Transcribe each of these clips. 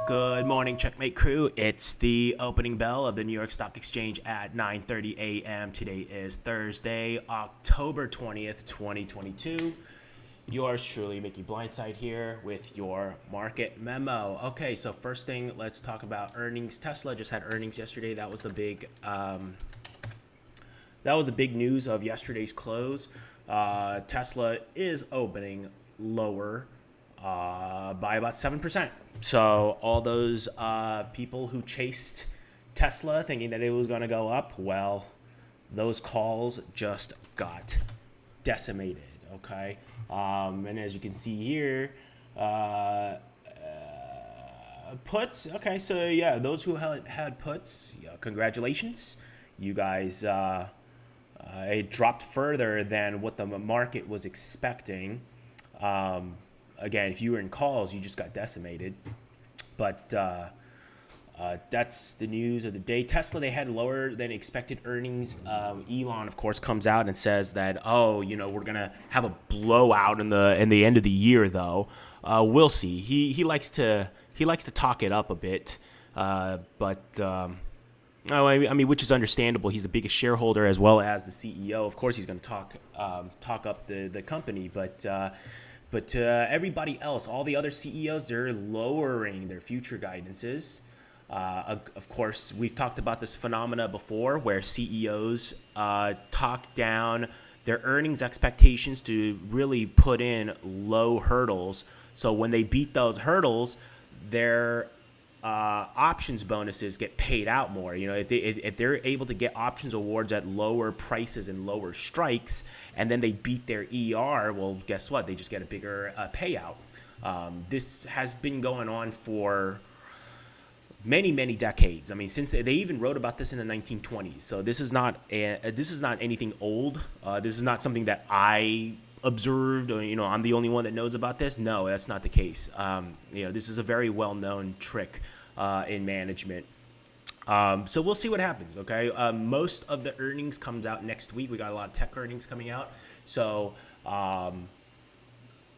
Good morning, Checkmate crew. It's the opening bell of the New York Stock Exchange at 9:30 a.m. Today is Thursday, October 20th, 2022. Yours truly, Mickey Blindside here with your market memo. Okay, so first thing, let's talk about earnings. Tesla just had earnings yesterday. That was the big news of yesterday's close. Tesla is opening lower by about 7%. So all those people who chased Tesla thinking that it was going to go up, well, those calls just got decimated, okay? And as you can see here, puts, okay, so yeah, those who had puts, yeah, congratulations. You guys, it dropped further than what the market was expecting. Again, if you were in calls, you just got decimated. But that's the news of the day. Tesla, they had lower than expected earnings. Elon, of course, comes out and says that, we're gonna have a blowout in the end of the year, though. We'll see. He likes to talk it up a bit, but which is understandable. He's the biggest shareholder as well as the CEO. Of course, he's going to talk up the company, but everybody else, all the other CEOs, they're lowering their future guidances. Of course, we've talked about this phenomena before where CEOs talk down their earnings expectations to really put in low hurdles. So when they beat those hurdles, their options bonuses get paid out more. You know, if they're able to get options awards at lower prices and lower strikes, and then they beat their ER, well, guess what? They just get a bigger payout. This has been going on for many decades. I mean, since they even wrote about this in the 1920s. So this is not anything old. This is not something that I observed, or I'm the only one that knows about this. No, that's not the case. This is a very well-known trick in management. So we'll see what happens. Okay, most of the earnings comes out next week. We got a lot of tech earnings coming out, so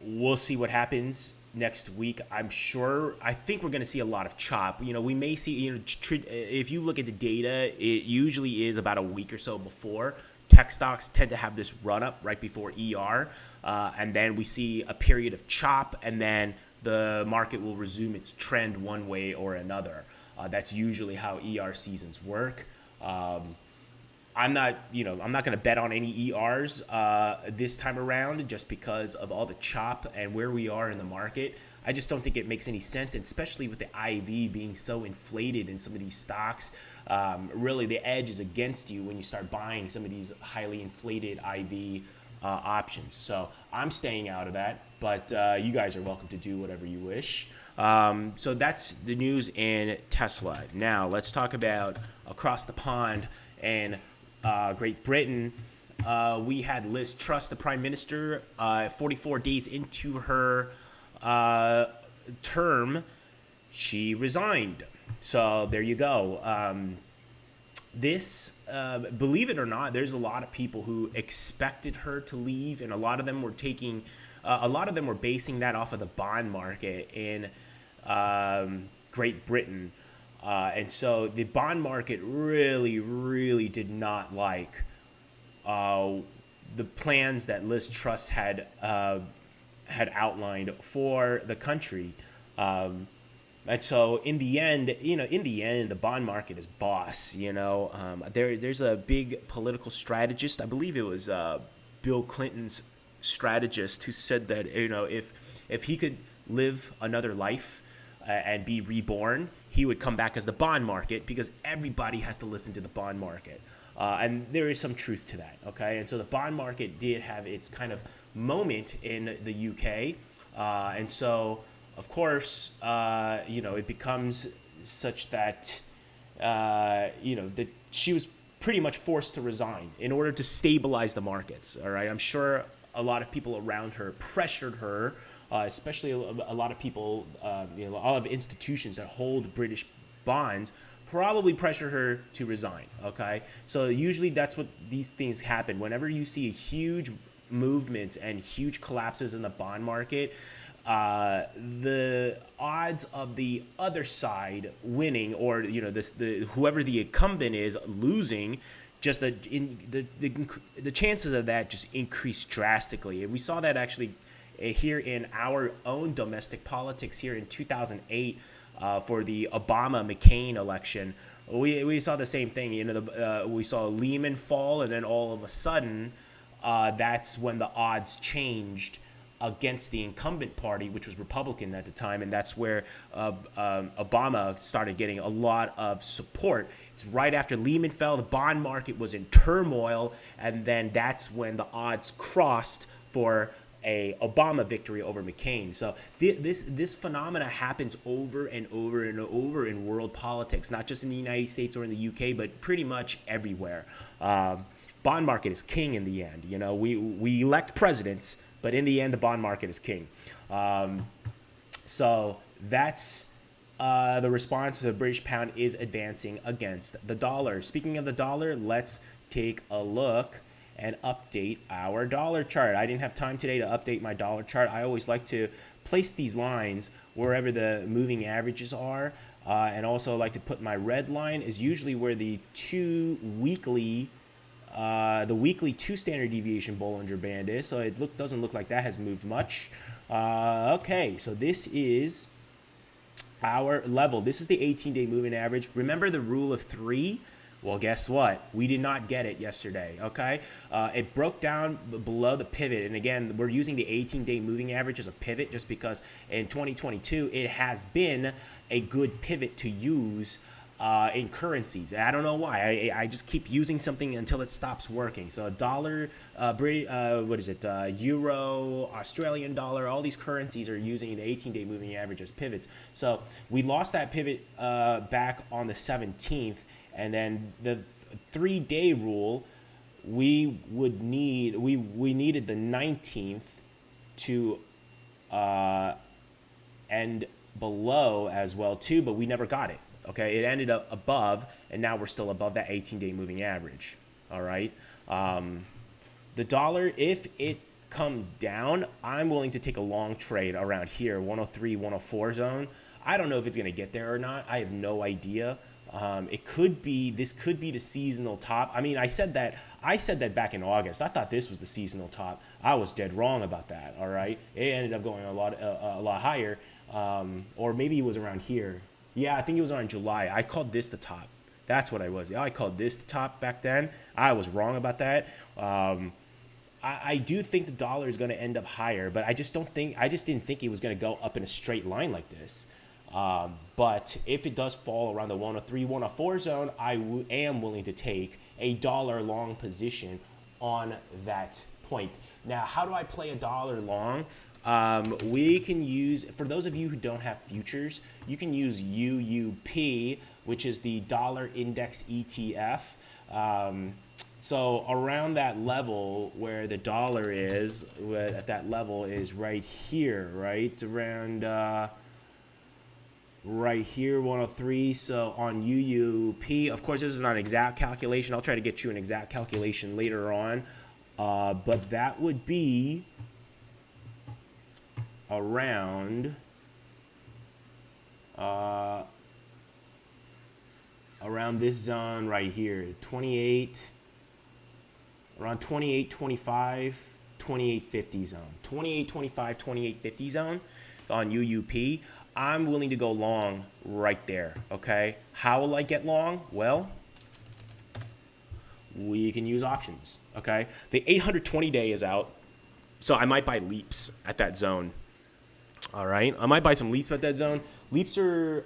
we'll see what happens next week. I think we're going to see a lot of chop. We may see, if you look at the data, it usually is about a week or so before. Tech stocks tend to have this run up right before ER, and then we see a period of chop, and then the market will resume its trend one way or another. That's usually how ER seasons work. I'm not going to bet on any ERs this time around just because of all the chop and where we are in the market. I just don't think it makes any sense, and especially with the IV being so inflated in some of these stocks. Really, the edge is against you when you start buying some of these highly inflated IV options. So I'm staying out of that, but you guys are welcome to do whatever you wish. So that's the news in Tesla. Now let's talk about across the pond in Great Britain. We had Liz Truss, the Prime Minister, 44 days into her term, she resigned. So there you go. Believe it or not, there's a lot of people who expected her to leave, and a lot of them were basing that off of the bond market in Great Britain. And so the bond market really did not like the plans that Liz Truss had outlined for the country. And so in the end, the bond market is boss. There's a big political strategist. I believe it was Bill Clinton's strategist who said that if he could live another life and be reborn, he would come back as the bond market, because everybody has to listen to the bond market. And there is some truth to that. Okay, and so the bond market did have its kind of moment in the UK, and so. Of course, it becomes such that, that she was pretty much forced to resign in order to stabilize the markets. All right. I'm sure a lot of people around her pressured her, especially a lot of people, a lot of institutions that hold British bonds probably pressured her to resign. Okay. So usually that's what these things happen. Whenever you see a huge movements and huge collapses in the bond market, the odds of the other side winning, or whoever the incumbent is losing, just the chances of that just increased drastically. And we saw that actually here in our own domestic politics here in 2008 for the Obama-McCain election. We saw the same thing. We saw Lehman fall, and then all of a sudden, that's when the odds changed against the incumbent party, which was Republican at the time, and that's where Obama started getting a lot of support. It's right after Lehman fell, the bond market was in turmoil, and then that's when the odds crossed for a Obama victory over McCain. So this phenomena happens over and over and over in world politics, not just in the United States or in the UK, but pretty much everywhere. Bond market is king in the end. We elect presidents, but in the end, the bond market is king. So that's the response to the British pound is advancing against the dollar. Speaking of the dollar, let's take a look and update our dollar chart. I didn't have time today to update my dollar chart. I always like to place these lines wherever the moving averages are, and also like to put my red line is usually where the weekly 2 standard deviation Bollinger Band is. So it doesn't look like that has moved much. Okay, so this is our level. This is the 18-day moving average. Remember the rule of 3? Well, guess what? We did not get it yesterday, okay? It broke down below the pivot. And again, we're using the 18-day moving average as a pivot just because in 2022, it has been a good pivot to use in currencies. I don't know why. I just keep using something until it stops working. So dollar, Euro, Australian dollar, all these currencies are using the 18-day moving average as pivots. So we lost that pivot back on the 17th. And then the 3-day rule, we needed the 19th to end below as well too, but we never got it. Okay, it ended up above, and now we're still above that 18-day moving average. All right, the dollar, if it comes down, I'm willing to take a long trade around here, 103, 104 zone. I don't know if it's going to get there or not. I have no idea. This could be the seasonal top. I mean, I said that back in August. I thought this was the seasonal top. I was dead wrong about that. All right, it ended up going a lot higher, or maybe it was around here. Yeah, I think it was around July. I called this the top. That's what I was. I called this the top back then. I was wrong about that. I do think the dollar is going to end up higher, but I just didn't think it was going to go up in a straight line like this. But if it does fall around the 103, 104 zone, I am willing to take a dollar long position on that point. Now, how do I play a dollar long? We can use, for those of you who don't have futures, you can use UUP, which is the dollar index ETF. So around that level where the dollar is, at that level is right here, right? Around right here, 103. So on UUP, of course, this is not an exact calculation. I'll try to get you an exact calculation later on. But that would be around this zone right here, 28, around 28.25, 28.50 zone, 28.25, 28.50 zone on UUP. I'm willing to go long right there, okay? How will I get long? Well, we can use options, okay? The 820-day is out, so I might buy leaps at that zone. All right, I might buy some leaps at that zone. Leaps are,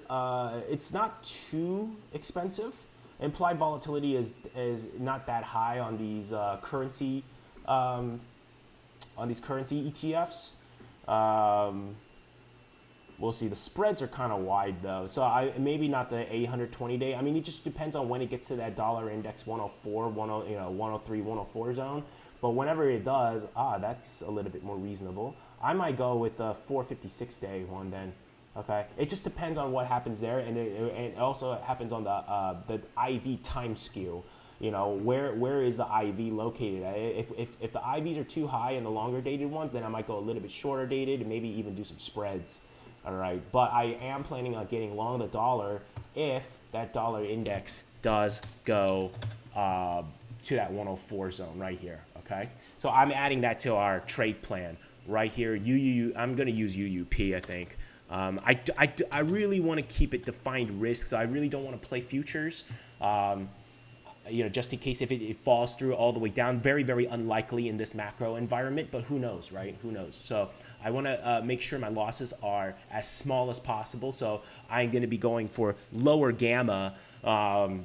it's not too expensive. Implied volatility is not that high on these currency ETFs. We'll see. The spreads are kind of wide though, so maybe not the 820-day. I mean, it just depends on when it gets to that dollar index 104, 103, 104 zone. But whenever it does, that's a little bit more reasonable. I might go with the 456-day one then. Okay, it just depends on what happens there, and it also happens on the IV time skew. You know, where is the IV located? If the IVs are too high in the longer dated ones, then I might go a little bit shorter dated and maybe even do some spreads. All right, but I am planning on getting long the dollar if that dollar index does go to that 104 zone right here. Okay, so I'm adding that to our trade plan right here. I'm going to use UUP, I think. I really want to keep it defined risk, so I really don't want to play futures. You know, just in case if it falls through all the way down, very, very unlikely in this macro environment, but who knows, right? Who knows? So I want to make sure my losses are as small as possible. So I'm going to be going for lower gamma.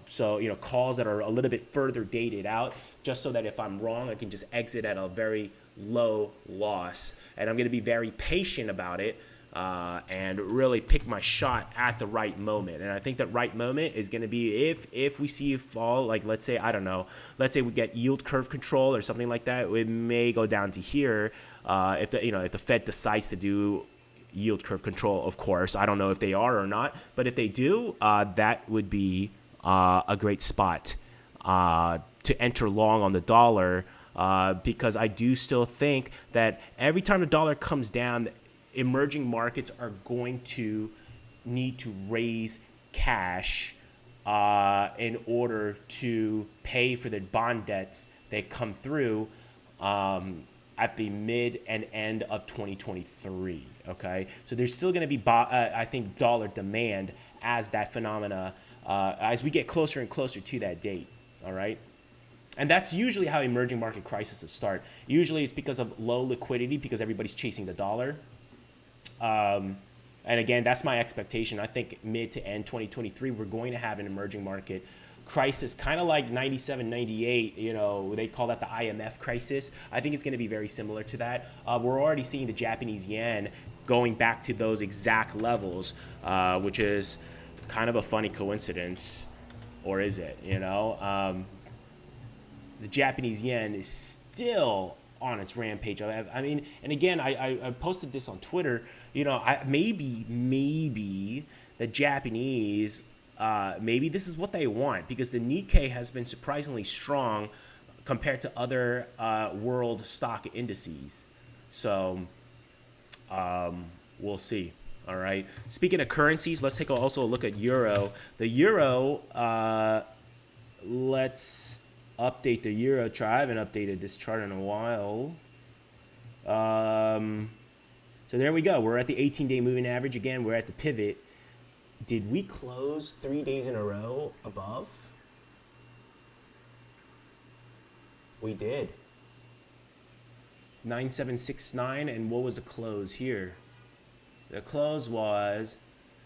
So, you know, calls that are a little bit further dated out, just so that if I'm wrong, I can just exit at a very low loss. And I'm going to be very patient about it. And really pick my shot at the right moment. And I think that right moment is going to be if we see a fall, like let's say, I don't know, let's say we get yield curve control or something like that, it may go down to here. If the Fed decides to do yield curve control, of course, I don't know if they are or not, but if they do, that would be a great spot to enter long on the dollar, because I do still think that every time the dollar comes down, emerging markets are going to need to raise cash in order to pay for the bond debts that come through at the mid and end of 2023. Okay, so there's still going to be, I think, dollar demand as that phenomena, as we get closer and closer to that date. All right. And that's usually how emerging market crises start. Usually it's because of low liquidity, because everybody's chasing the dollar. And again, that's my expectation. I think mid to end 2023, we're going to have an emerging market crisis, kind of like 97, 98, you know, they call that the IMF crisis. I think it's going to be very similar to that. We're already seeing the Japanese yen going back to those exact levels, which is kind of a funny coincidence, or is it, you know? The Japanese yen is still on its rampage. I mean, and again, I posted this on Twitter. You know, maybe the Japanese, maybe this is what they want, because the Nikkei has been surprisingly strong compared to other world stock indices. So we'll see. All right. Speaking of currencies, let's take also a look at Euro. The Euro, let's update the Euro chart. I haven't updated this chart in a while. So there we go. We're at the 18-day moving average. Again, we're at the pivot. Did we close 3 days in a row above? We did. 9769, and what was the close here? The close was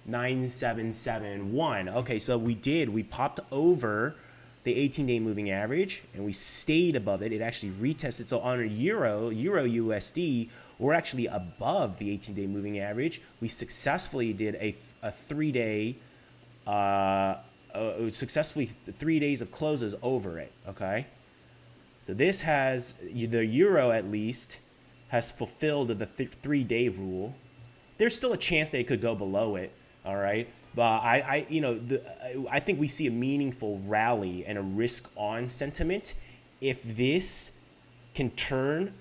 9771. Okay, so we popped over the 18-day moving average, and we stayed above it. It actually retested. So on a Euro USD, we're actually above the 18-day moving average. We successfully did a 3-day, successfully 3 days of closes over it, okay? So this has, the Euro at least, has fulfilled the 3-day rule. There's still a chance they could go below it, all right? But I think we see a meaningful rally and a risk-on sentiment if this can turn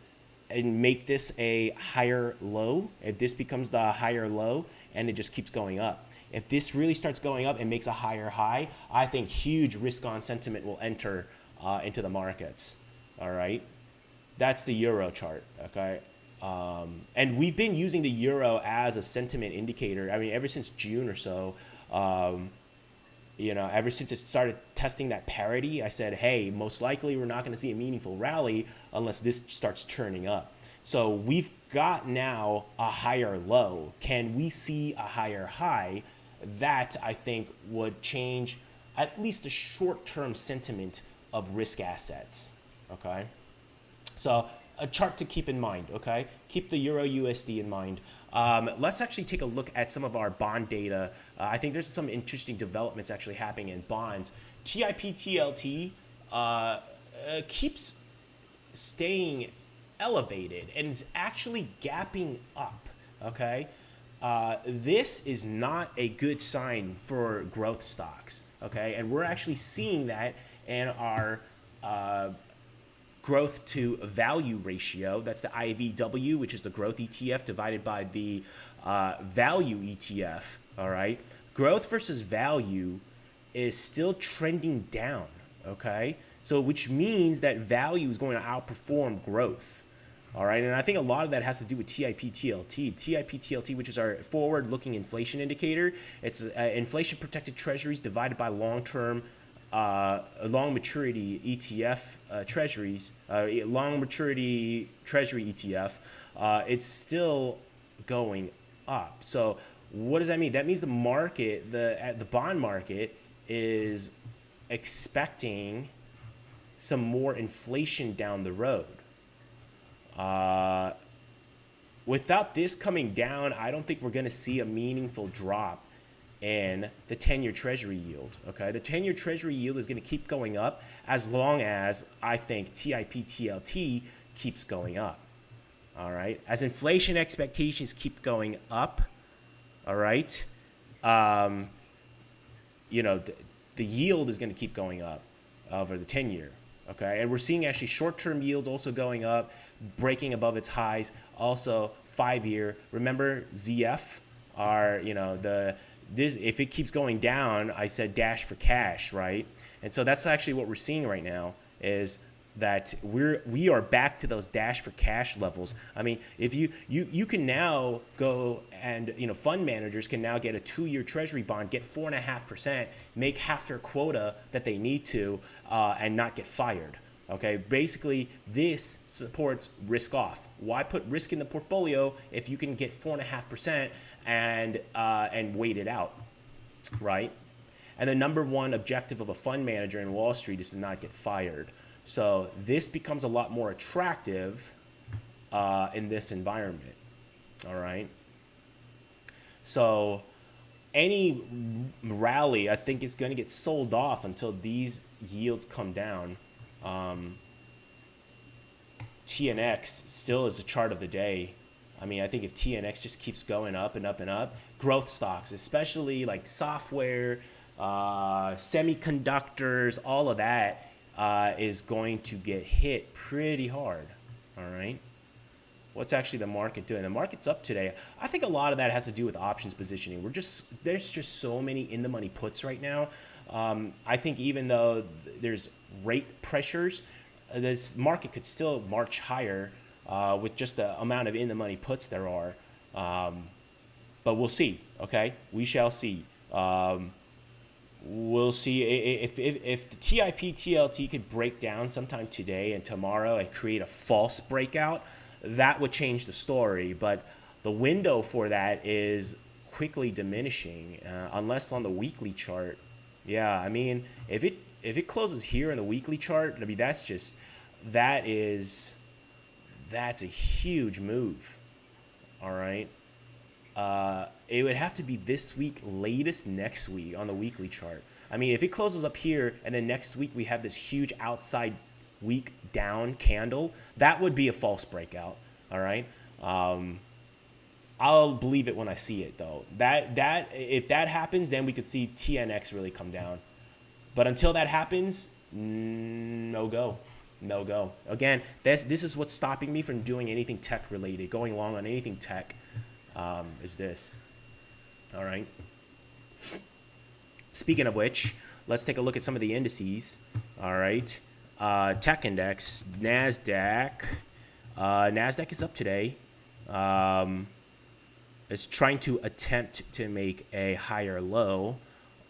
and make this a higher low. If this becomes the higher low and it just keeps going up. If this really starts going up and makes a higher high, I think huge risk-on sentiment will enter into the markets. All right, that's the Euro chart. Okay. And we've been using the Euro as a sentiment indicator. I mean, ever since June or so, ever since it started testing that parity, I said, hey, most likely we're not going to see a meaningful rally unless this starts turning up. So we've got now a higher low. Can we see a higher high? That, I think, would change at least the short-term sentiment of risk assets. Okay. So a chart to keep in mind, okay? Keep the Euro USD in mind. Let's actually take a look at some of our bond data. I think there's some interesting developments actually happening in bonds. TIP TLT keeps staying elevated and is actually gapping up, okay? This is not a good sign for growth stocks, okay? And we're actually seeing that and our growth to value ratio. That's the IVW, which is the growth ETF divided by the value ETF. All right. Growth versus value is still trending down. Okay. So which means that value is going to outperform growth. All right. And I think a lot of that has to do with TIP-TLT. TIP-TLT, which is our forward-looking inflation indicator. It's inflation-protected treasuries divided by long-term long maturity ETF treasuries, long maturity treasury ETF, it's still going up. So what does that mean? That means the market, the bond market, is expecting some more inflation down the road. Without this coming down, I don't think we're going to see a meaningful drop in the 10-year treasury yield. Okay, the 10-year treasury yield is going to keep going up as long as I think TIP-TLT keeps going up. All right, as inflation expectations keep going up, all right, you know, the yield is going to keep going up over the 10-year. Okay, and we're seeing actually short-term yields also going up, breaking above its highs. Also 5-year. Remember ZF are, you know, this, if it keeps going down, I said dash for cash, right? And so that's actually what we're seeing right now, is that we are back to those dash for cash levels. I mean, if you can now go and, you know, fund managers can now get a 2-year treasury bond, get 4.5%, make half their quota that they need to, and not get fired. Okay, basically this supports risk off. Why put risk in the portfolio if you can get 4.5% and wait it out, right? And the number one objective of a fund manager in Wall Street is to not get fired. So this becomes a lot more attractive in this environment. All right. So any rally, I think, is going to get sold off until these yields come down. TNX still is the chart of the day. I mean, I think if TNX just keeps going up and up and up, growth stocks, especially like software, semiconductors, all of that is going to get hit pretty hard. All right. What's actually the market doing? The market's up today. I think a lot of that has to do with options positioning. There's just so many in the money puts right now. I think even though there's rate pressures, this market could still march higher with just the amount of in the money puts there are. But we'll see. Okay, we shall see. We'll see if the TIP-TLT could break down sometime today and tomorrow and create a false breakout. That would change the story, but the window for that is quickly diminishing, unless on the weekly chart. Yeah, I mean, if it closes here in the weekly chart, I mean, that's a huge move. All right. It would have to be this week, latest next week on the weekly chart. I mean, if it closes up here and then next week we have this huge outside week down candle, that would be a false breakout. All right. I'll believe it when I see it, though. If that happens, then we could see TNX really come down. But until that happens, no go. Again, this is what's stopping me from doing anything tech related, going long on anything tech. Is this. All right. Speaking of which, let's take a look at some of the indices. All right. Tech index, Nasdaq. Nasdaq is up today. It's trying to attempt to make a higher low.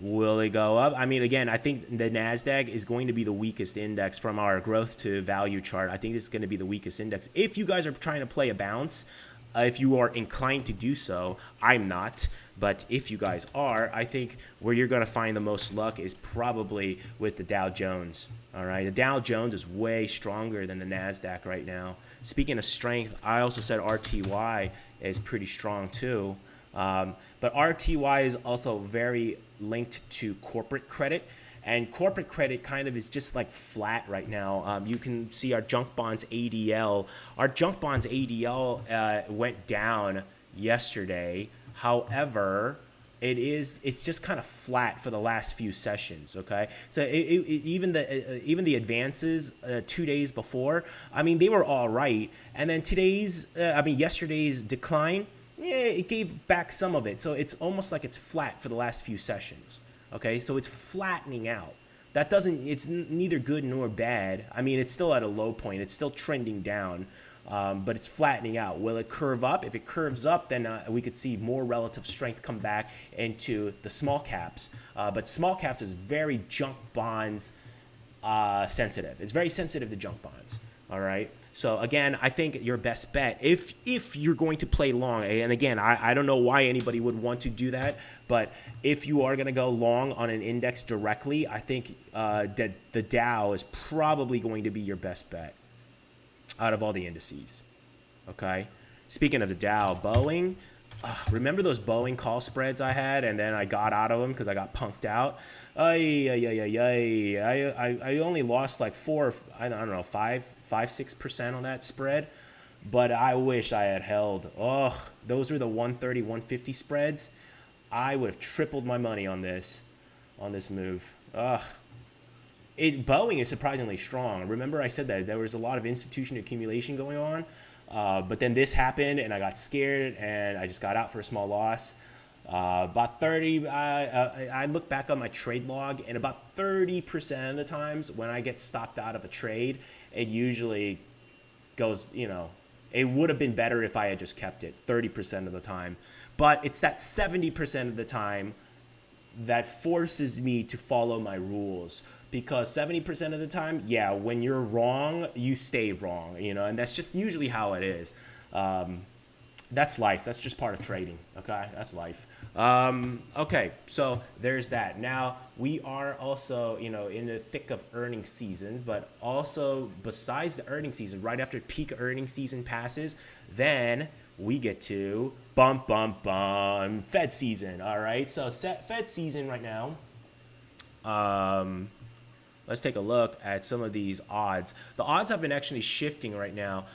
Will it go up? I mean, again, I think the Nasdaq is going to be the weakest index from our growth to value chart. I think this is going to be the weakest index. If you guys are trying to play a bounce, if you are inclined to do so, I'm not. But if you guys are, I think where you're going to find the most luck is probably with the Dow Jones. All right, the Dow Jones is way stronger than the Nasdaq right now. Speaking of strength, I also said RTY is pretty strong too. But RTY is also very linked to corporate credit. And corporate credit kind of is just like flat right now. You can see our junk bonds ADL. Our junk bonds ADL went down yesterday. However, it's just kind of flat for the last few sessions. Okay, so even the advances 2 days before, I mean, they were all right, and then yesterday's decline, yeah, it gave back some of it. So it's almost like it's flat for the last few sessions. Okay, so it's flattening out. It's neither good nor bad. I mean, it's still at a low point. It's still trending down, but it's flattening out. Will it curve up? If it curves up, then we could see more relative strength come back into the small caps. But small caps is very junk bonds sensitive. It's very sensitive to junk bonds. All right. So again, I think your best bet, if you're going to play long, and again, I don't know why anybody would want to do that, but if you are going to go long on an index directly, I think that the Dow is probably going to be your best bet out of all the indices. Okay. Speaking of the Dow, Boeing, remember those Boeing call spreads I had, and then I got out of them because I got punked out. I only lost like 5-6% on that spread, but I wish I had held. Those were the 130, 150 spreads. I would have tripled my money on this move. Boeing is surprisingly strong. Remember I said that there was a lot of institution accumulation going on, but then this happened and I got scared and I just got out for a small loss. About 30, I look back on my trade log, and about 30% of the times when I get stopped out of a trade, it usually goes, it would have been better if I had just kept it 30% of the time. But it's that 70% of the time that forces me to follow my rules. Because 70% of the time, yeah, when you're wrong, you stay wrong, and that's just usually how it is. That's life. That's just part of trading. Okay, that's life. Okay, so there's that. Now we are also, in the thick of earnings season, but also besides the earnings season, right after peak earnings season passes, then we get to Fed season. All right, so Fed season right now. Let's take a look at some of these odds. The odds have been actually shifting right now.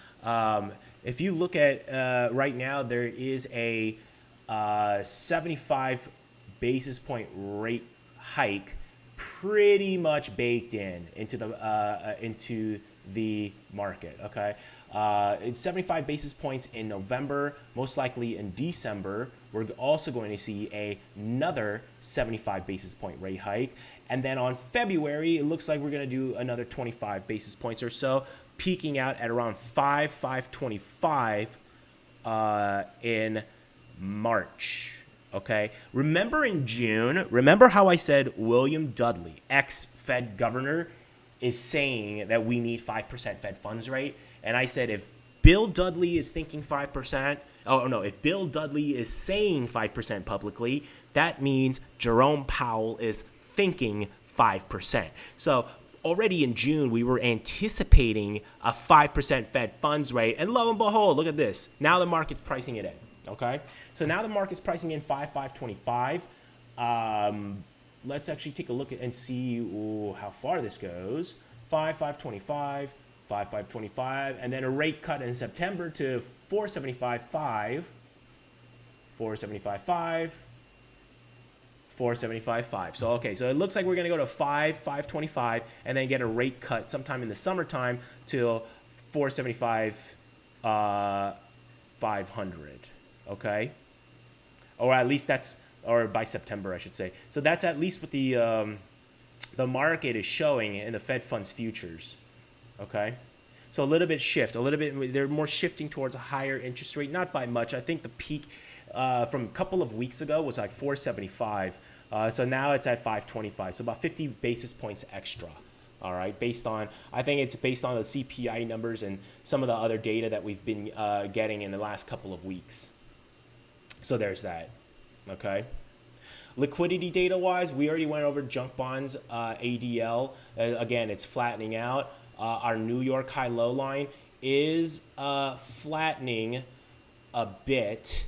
If you look at right now, there is a 75 basis point rate hike pretty much baked into the market. Okay, it's 75 basis points in November. Most likely in December, we're also going to see another 75 basis point rate hike. And then on February, it looks like we're going to do another 25 basis points or so, peaking out at around 5.25 in March. Okay. Remember in June, remember how I said William Dudley, ex-Fed governor, is saying that we need 5% Fed funds rate? And I said, if Bill Dudley is thinking 5%, if Bill Dudley is saying 5% publicly, that means Jerome Powell is thinking 5%. So already in June, we were anticipating a 5% Fed funds rate. And lo and behold, look at this. Now the market's pricing it in. Okay. So now the market's pricing in 5.25. Let's actually take a look at and see how far this goes. 5.25, 5.25, and then a rate cut in September to 4.75.5, 4.75.5, 4.75.5. So, okay, so it looks like we're going to go to 5.25, and then get a rate cut sometime in the summertime till 4.75, 500, okay? Or at least or by September, I should say. So that's at least what the market is showing in the Fed funds futures, okay? So a little bit, they're more shifting towards a higher interest rate, not by much. I think the peak from a couple of weeks ago was like 4.75. So now it's at 5.25. So about 50 basis points extra. All right, I think it's based on the CPI numbers and some of the other data that we've been getting in the last couple of weeks. So there's that. Okay. Liquidity data wise, we already went over junk bonds, ADL. Again, it's flattening out. Our New York high-low line is flattening a bit.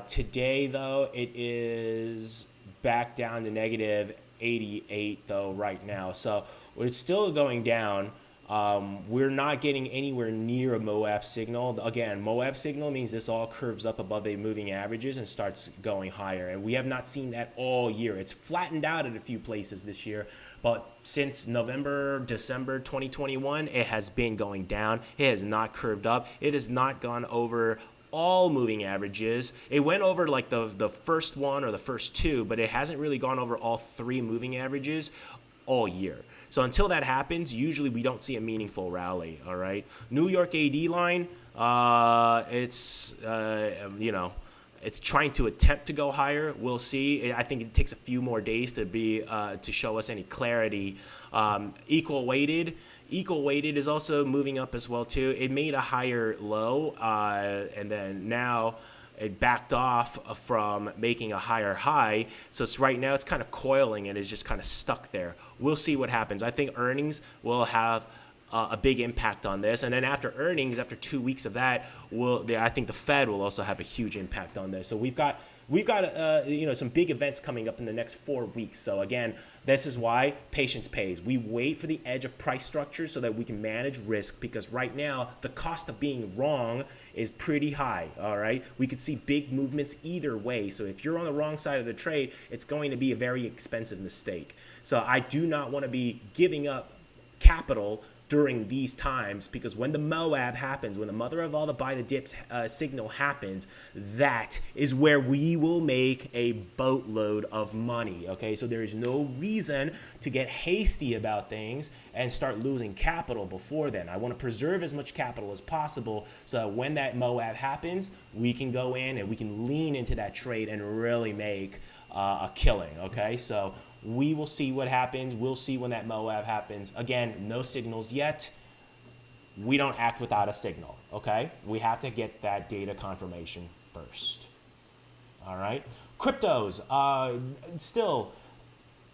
Today, though, it is back down to negative 88, though, right now. So it's still going down. We're not getting anywhere near a MOAB signal. Again, MOAB signal means this all curves up above the moving averages and starts going higher. And we have not seen that all year. It's flattened out at a few places this year, but since November, December 2021, it has been going down. It has not curved up. It has not gone over all moving averages. It went over like the first one or the first two, but it hasn't really gone over all three moving averages all year. So until that happens, usually we don't see a meaningful rally, all right? New York AD line, it's, it's trying to attempt to go higher. We'll see. I think it takes a few more days to show us any clarity. Equal weighted is also moving up as well too. It made a higher low, and then now it backed off from making a higher high. So right now it's kind of coiling and is just kind of stuck there. We'll see what happens. I think earnings will have a big impact on this. And then after earnings, after 2 weeks of that, I think the Fed will also have a huge impact on this. So we've got some big events coming up in the next 4 weeks. So again, this is why patience pays. We wait for the edge of price structure so that we can manage risk, because right now the cost of being wrong is pretty high, all right? We could see big movements either way. So if you're on the wrong side of the trade, it's going to be a very expensive mistake. So I do not want to be giving up capital during these times, because when the MOAB happens, when the mother of all the buy the dips signal happens, that is where we will make a boatload of money, okay? So there is no reason to get hasty about things and start losing capital before then. I want to preserve as much capital as possible so that when that MOAB happens, we can go in and we can lean into that trade and really make a killing, okay? So we will see what happens. We'll see when that MOAB happens. Again, no signals yet. We don't act without a signal, okay? We have to get that data confirmation first. All right? Cryptos, still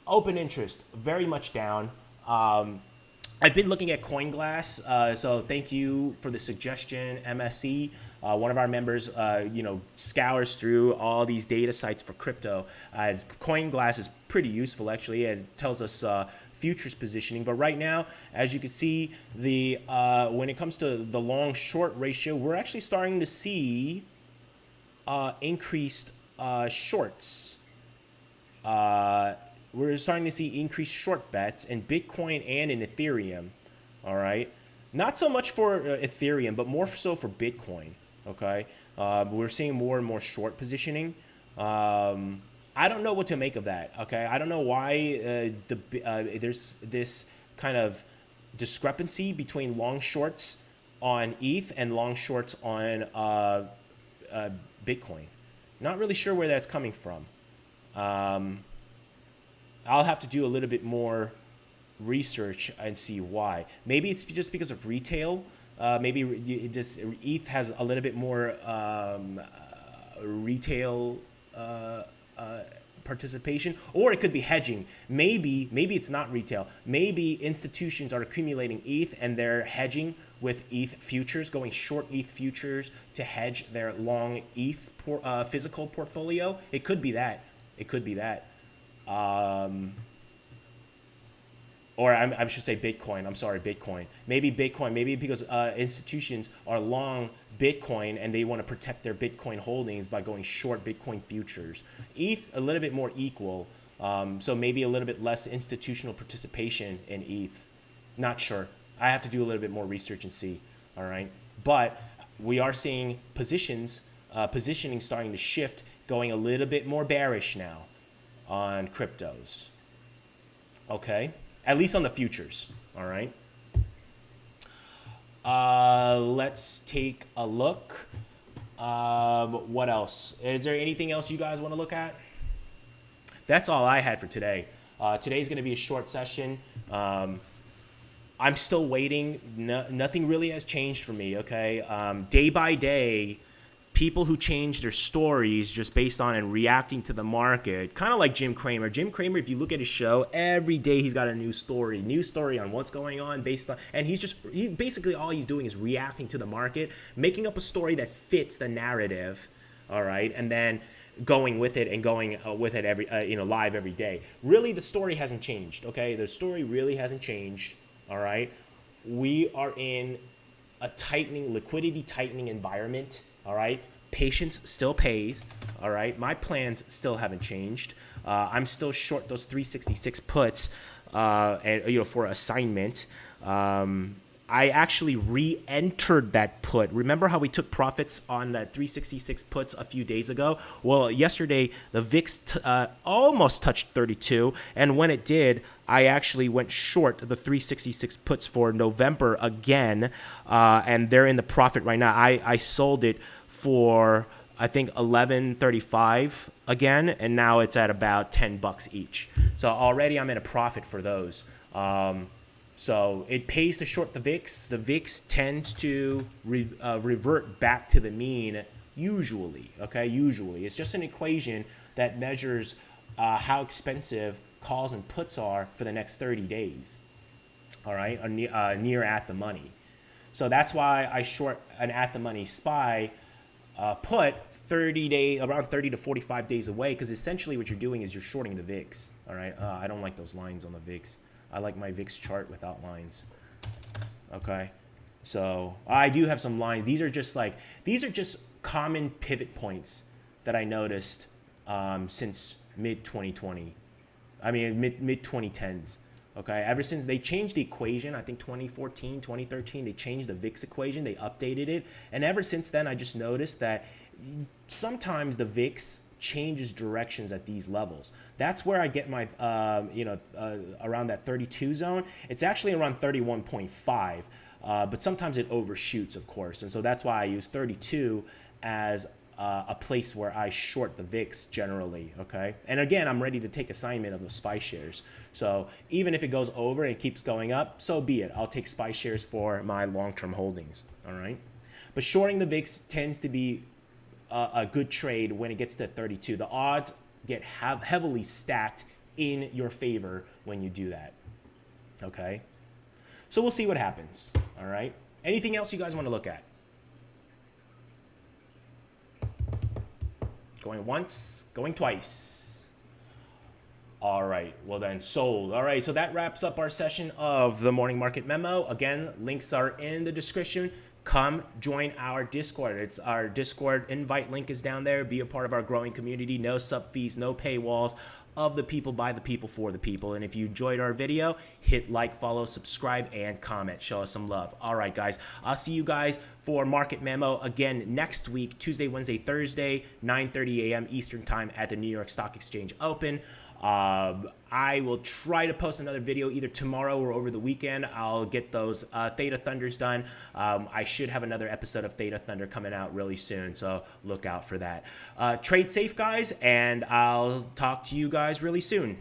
open interest, very much down. I've been looking at CoinGlass, so thank you for the suggestion, MSC. One of our members, scours through all these data sites for crypto. CoinGlass is pretty useful, actually. It tells us futures positioning. But right now, as you can see, when it comes to the long-short ratio, we're actually starting to see increased shorts. We're starting to see increased short bets in Bitcoin and in Ethereum, all right? Not so much for Ethereum, but more so for Bitcoin, okay? We're seeing more and more short positioning. I don't know what to make of that, okay? I don't know why there's this kind of discrepancy between long shorts on ETH and long shorts on Bitcoin. Not really sure where that's coming from. I'll have to do a little bit more research and see why. Maybe it's just because of retail. Maybe ETH has a little bit more retail participation, or it could be hedging. Maybe it's not retail. Maybe institutions are accumulating ETH and they're hedging with ETH futures, going short ETH futures to hedge their long ETH physical portfolio. It could be that. It could be that. Or I should say Bitcoin. I'm sorry, Bitcoin. Maybe Bitcoin. Maybe because institutions are long Bitcoin and they want to protect their Bitcoin holdings by going short Bitcoin futures. ETH, a little bit more equal. So maybe a little bit less institutional participation in ETH. Not sure. I have to do a little bit more research and see. All right. But we are seeing positioning starting to shift, going a little bit more bearish now on cryptos. Okay. At least on the futures, all right? Let's take a look. What else? Is there anything else you guys want to look at? That's all I had for today. Today's going to be a short session. I'm still waiting. Nothing really has changed for me, okay? Day by day, people who change their stories just based on and reacting to the market, kind of like Jim Cramer. Jim Cramer, if you look at his show, every day he's got a new story on what's going on based on, and he basically all he's doing is reacting to the market, making up a story that fits the narrative, all right, and then going with it and going with it every live every day. Really, the story hasn't changed, okay? The story really hasn't changed, all right? we are in a tightening, liquidity tightening environment. All right. Patience still pays. All right. My plans still haven't changed. I'm still short those 366 puts, and for assignment. I actually re-entered that put. Remember how we took profits on that 366 puts a few days ago? Well, yesterday the VIX almost touched 32, and when it did, I actually went short the 366 puts for November again, and they're in the profit right now. I sold it for I think 11.35 again, and now it's at about $10 each. So already I'm in a profit for those. So it pays to short the VIX. The VIX tends to revert back to the mean usually, okay? Usually. It's just an equation that measures how expensive calls and puts are for the next 30 days, all right? Near at the money. So that's why I short an at the money SPY put around 30 to 45 days away, because essentially what you're doing is you're shorting the VIX, all right? I don't like those lines on the VIX. I like my VIX chart without lines. Okay, so I do have some lines. These are just common pivot points that I noticed since mid 2020. I mean mid 2010s. Okay, ever since they changed the equation, I think 2014, 2013, they changed the VIX equation. They updated it, and ever since then, I just noticed that sometimes the VIX changes directions at these levels. That's where I get my, around that 32 zone. It's actually around 31.5, but sometimes it overshoots, of course. And so that's why I use 32 as a place where I short the VIX generally, okay? And again, I'm ready to take assignment of those SPY shares. So even if it goes over and it keeps going up, so be it. I'll take SPY shares for my long-term holdings, all right? But shorting the VIX tends to be a good trade when it gets to 32. The odds get heavily stacked in your favor when you do that, okay? So we'll see what happens, all right? Anything else you guys want to look at? Going once, going twice. All right, well then, sold. All right, so that wraps up our session of the Morning Market Memo. Again, links are in the description. Come join our Discord. It's our Discord invite link is down there. Be a part of our growing community. No sub fees, no paywalls. Of the people, by the people, for the people. And if you enjoyed our video, hit like, follow, subscribe, and comment. Show us some love. All right, guys. I'll see you guys for Market Memo again next week, Tuesday, Wednesday, Thursday, 9:30 a.m. Eastern Time at the New York Stock Exchange Open. I will try to post another video either tomorrow or over the weekend. I'll get those Theta Thunders done. I should have another episode of Theta Thunder coming out really soon, so look out for that. Trade safe, guys, and I'll talk to you guys really soon.